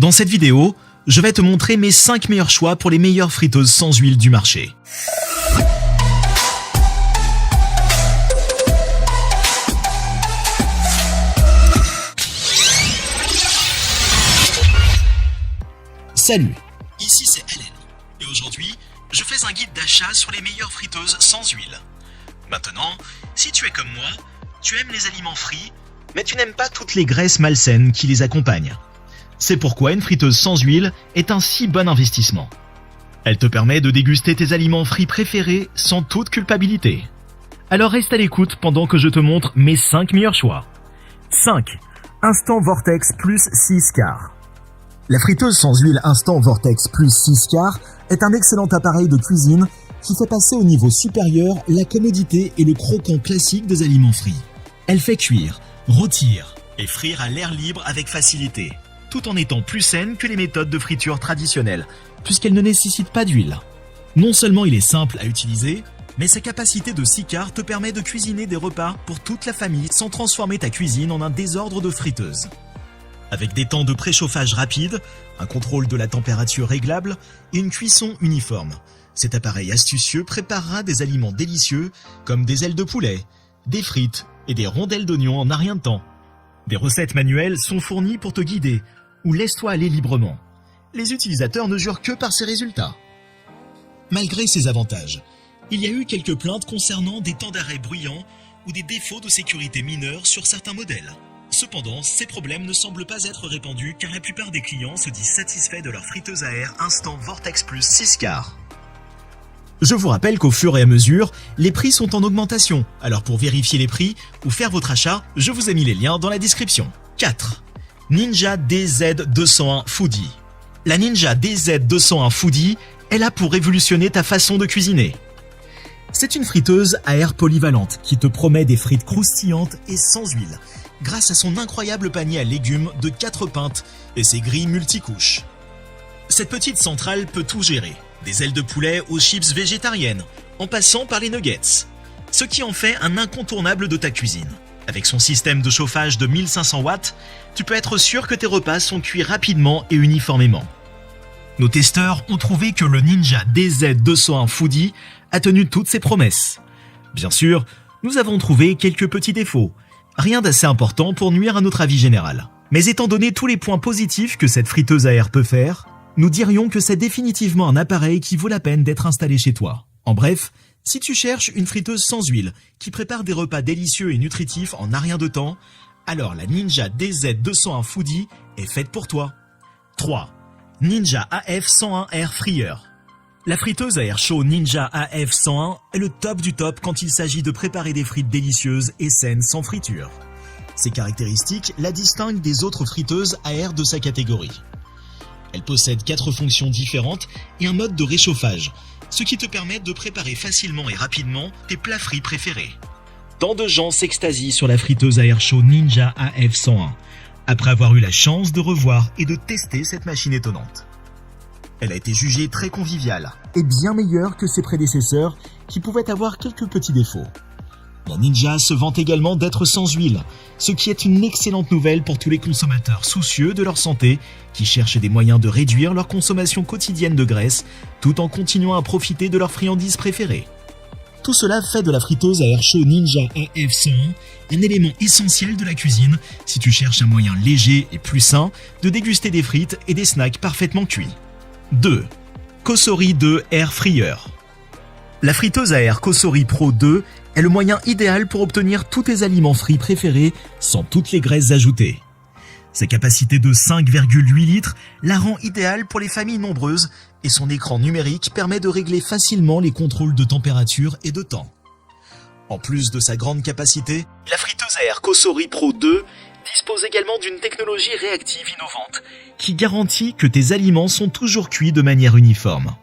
Dans cette vidéo, je vais te montrer mes 5 meilleurs choix pour les meilleures friteuses sans huile du marché. Salut, ici c'est Hélène, et aujourd'hui, je fais un guide d'achat sur les meilleures friteuses sans huile. Maintenant, si tu es comme moi, tu aimes les aliments frits, mais tu n'aimes pas toutes les graisses malsaines qui les accompagnent. C'est pourquoi une friteuse sans huile est un si bon investissement. Elle te permet de déguster tes aliments frits préférés sans toute culpabilité. Alors reste à l'écoute pendant que je te montre mes 5 meilleurs choix. 5. Instant Vortex plus 6 quarts. La friteuse sans huile Instant Vortex plus 6 quarts est un excellent appareil de cuisine qui fait passer au niveau supérieur la commodité et le croquant classique des aliments frits. Elle fait cuire, rôtir et frire à l'air libre avec facilité, tout en étant plus saine que les méthodes de friture traditionnelles, puisqu'elle ne nécessite pas d'huile. Non seulement il est simple à utiliser, mais sa capacité de 6 quarts te permet de cuisiner des repas pour toute la famille sans transformer ta cuisine en un désordre de friteuse. Avec des temps de préchauffage rapides, un contrôle de la température réglable et une cuisson uniforme, cet appareil astucieux préparera des aliments délicieux comme des ailes de poulet, des frites et des rondelles d'oignons en un rien de temps. Des recettes manuelles sont fournies pour te guider ou laisse-toi aller librement. Les utilisateurs ne jurent que par ses résultats. Malgré ces avantages, il y a eu quelques plaintes concernant des temps d'arrêt bruyants ou des défauts de sécurité mineurs sur certains modèles. Cependant, ces problèmes ne semblent pas être répandus car la plupart des clients se disent satisfaits de leur friteuse à air Instant Vortex plus 6 quarts. Je vous rappelle qu'au fur et à mesure, les prix sont en augmentation. Alors pour vérifier les prix ou faire votre achat, je vous ai mis les liens dans la description. 4. Ninja DZ201 Foodie. La Ninja DZ201 Foodie est là pour révolutionner ta façon de cuisiner. C'est une friteuse à air polyvalente qui te promet des frites croustillantes et sans huile, grâce à son incroyable panier à légumes de 4 pintes et ses grilles multicouches. Cette petite centrale peut tout gérer, des ailes de poulet aux chips végétariennes, en passant par les nuggets, ce qui en fait un incontournable de ta cuisine. Avec son système de chauffage de 1500 watts, tu peux être sûr que tes repas sont cuits rapidement et uniformément. Nos testeurs ont trouvé que le Ninja DZ201 Foodie a tenu toutes ses promesses. Bien sûr, nous avons trouvé quelques petits défauts, rien d'assez important pour nuire à notre avis général. Mais étant donné tous les points positifs que cette friteuse à air peut faire, nous dirions que c'est définitivement un appareil qui vaut la peine d'être installé chez toi. En bref, si tu cherches une friteuse sans huile qui prépare des repas délicieux et nutritifs en un rien de temps, alors la Ninja DZ201 Foodie est faite pour toi. 3. Ninja AF101 Air Fryer. La friteuse à air chaud Ninja AF101 est le top du top quand il s'agit de préparer des frites délicieuses et saines sans friture. Ces caractéristiques la distinguent des autres friteuses à air de sa catégorie. Elle possède 4 fonctions différentes et un mode de réchauffage, ce qui te permet de préparer facilement et rapidement tes plats frits préférés. Tant de gens s'extasient sur la friteuse à air chaud Ninja AF101, après avoir eu la chance de revoir et de tester cette machine étonnante. Elle a été jugée très conviviale et bien meilleure que ses prédécesseurs qui pouvaient avoir quelques petits défauts. La Ninja se vante également d'être sans huile, ce qui est une excellente nouvelle pour tous les consommateurs soucieux de leur santé qui cherchent des moyens de réduire leur consommation quotidienne de graisse tout en continuant à profiter de leurs friandises préférées. Tout cela fait de la friteuse à air chaud Ninja AF101 un élément essentiel de la cuisine si tu cherches un moyen léger et plus sain de déguster des frites et des snacks parfaitement cuits. 2. Cosori 2 Air Fryer. La friteuse à air Cosori Pro 2 est le moyen idéal pour obtenir tous tes aliments frits préférés sans toutes les graisses ajoutées. Sa capacité de 5,8 litres la rend idéale pour les familles nombreuses et son écran numérique permet de régler facilement les contrôles de température et de temps. En plus de sa grande capacité, la friteuse à air Cosori Pro 2 dispose également d'une technologie réactive innovante qui garantit que tes aliments sont toujours cuits de manière uniforme.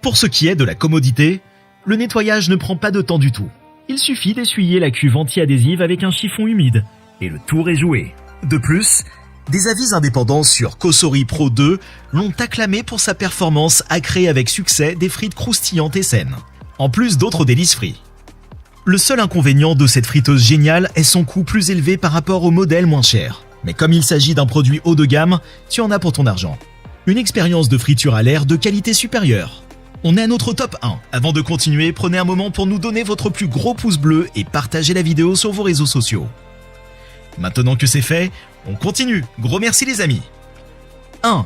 Pour ce qui est de la commodité, le nettoyage ne prend pas de temps du tout. Il suffit d'essuyer la cuve anti-adhésive avec un chiffon humide et le tour est joué. De plus, des avis indépendants sur Cosori Pro 2 l'ont acclamé pour sa performance à créer avec succès des frites croustillantes et saines, en plus d'autres délices frits. Le seul inconvénient de cette friteuse géniale est son coût plus élevé par rapport au modèle moins cher. Mais comme il s'agit d'un produit haut de gamme, tu en as pour ton argent. Une expérience de friture à l'air de qualité supérieure. On est à notre top 1. Avant de continuer, prenez un moment pour nous donner votre plus gros pouce bleu et partagez la vidéo sur vos réseaux sociaux. Maintenant que c'est fait, on continue. Gros merci les amis. 1.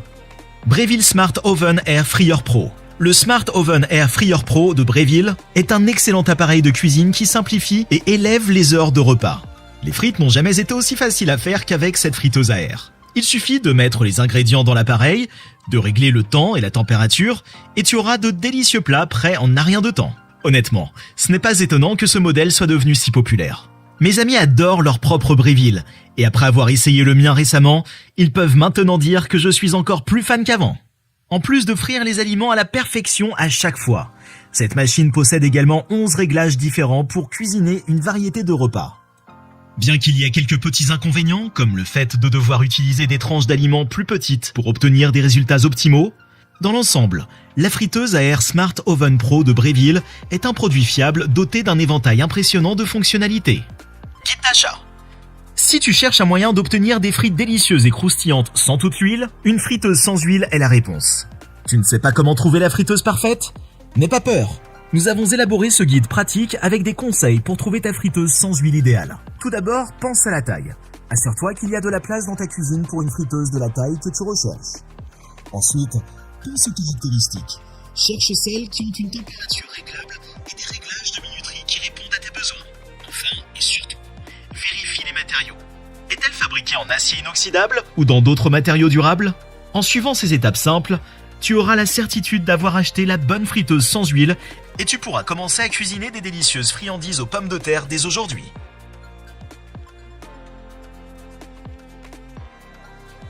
Breville Smart Oven Air Fryer Pro. Le Smart Oven Air Fryer Pro de Breville est un excellent appareil de cuisine qui simplifie et élève les heures de repas. Les frites n'ont jamais été aussi faciles à faire qu'avec cette friteuse à air. Il suffit de mettre les ingrédients dans l'appareil, de régler le temps et la température, et tu auras de délicieux plats prêts en un rien de temps. Honnêtement, ce n'est pas étonnant que ce modèle soit devenu si populaire. Mes amis adorent leur propre Breville, et après avoir essayé le mien récemment, ils peuvent maintenant dire que je suis encore plus fan qu'avant. En plus de frire les aliments à la perfection à chaque fois, cette machine possède également 11 réglages différents pour cuisiner une variété de repas. Bien qu'il y ait quelques petits inconvénients, comme le fait de devoir utiliser des tranches d'aliments plus petites pour obtenir des résultats optimaux, dans l'ensemble, la friteuse à air Smart Oven Pro de Breville est un produit fiable doté d'un éventail impressionnant de fonctionnalités. Guide d'achat. Si tu cherches un moyen d'obtenir des frites délicieuses et croustillantes sans toute l'huile, une friteuse sans huile est la réponse. Tu ne sais pas comment trouver la friteuse parfaite ? N'aie pas peur. Nous avons élaboré ce guide pratique avec des conseils pour trouver ta friteuse sans huile idéale. Tout d'abord, pense à la taille. Assure-toi qu'il y a de la place dans ta cuisine pour une friteuse de la taille que tu recherches. Ensuite, pense aux caractéristiques. Cherche celles qui ont une température réglable et des réglages de minuterie qui répondent à tes besoins. Enfin et surtout, vérifie les matériaux. Est-elle fabriquée en acier inoxydable ou dans d'autres matériaux durables ? En suivant ces étapes simples, tu auras la certitude d'avoir acheté la bonne friteuse sans huile et tu pourras commencer à cuisiner des délicieuses friandises aux pommes de terre dès aujourd'hui.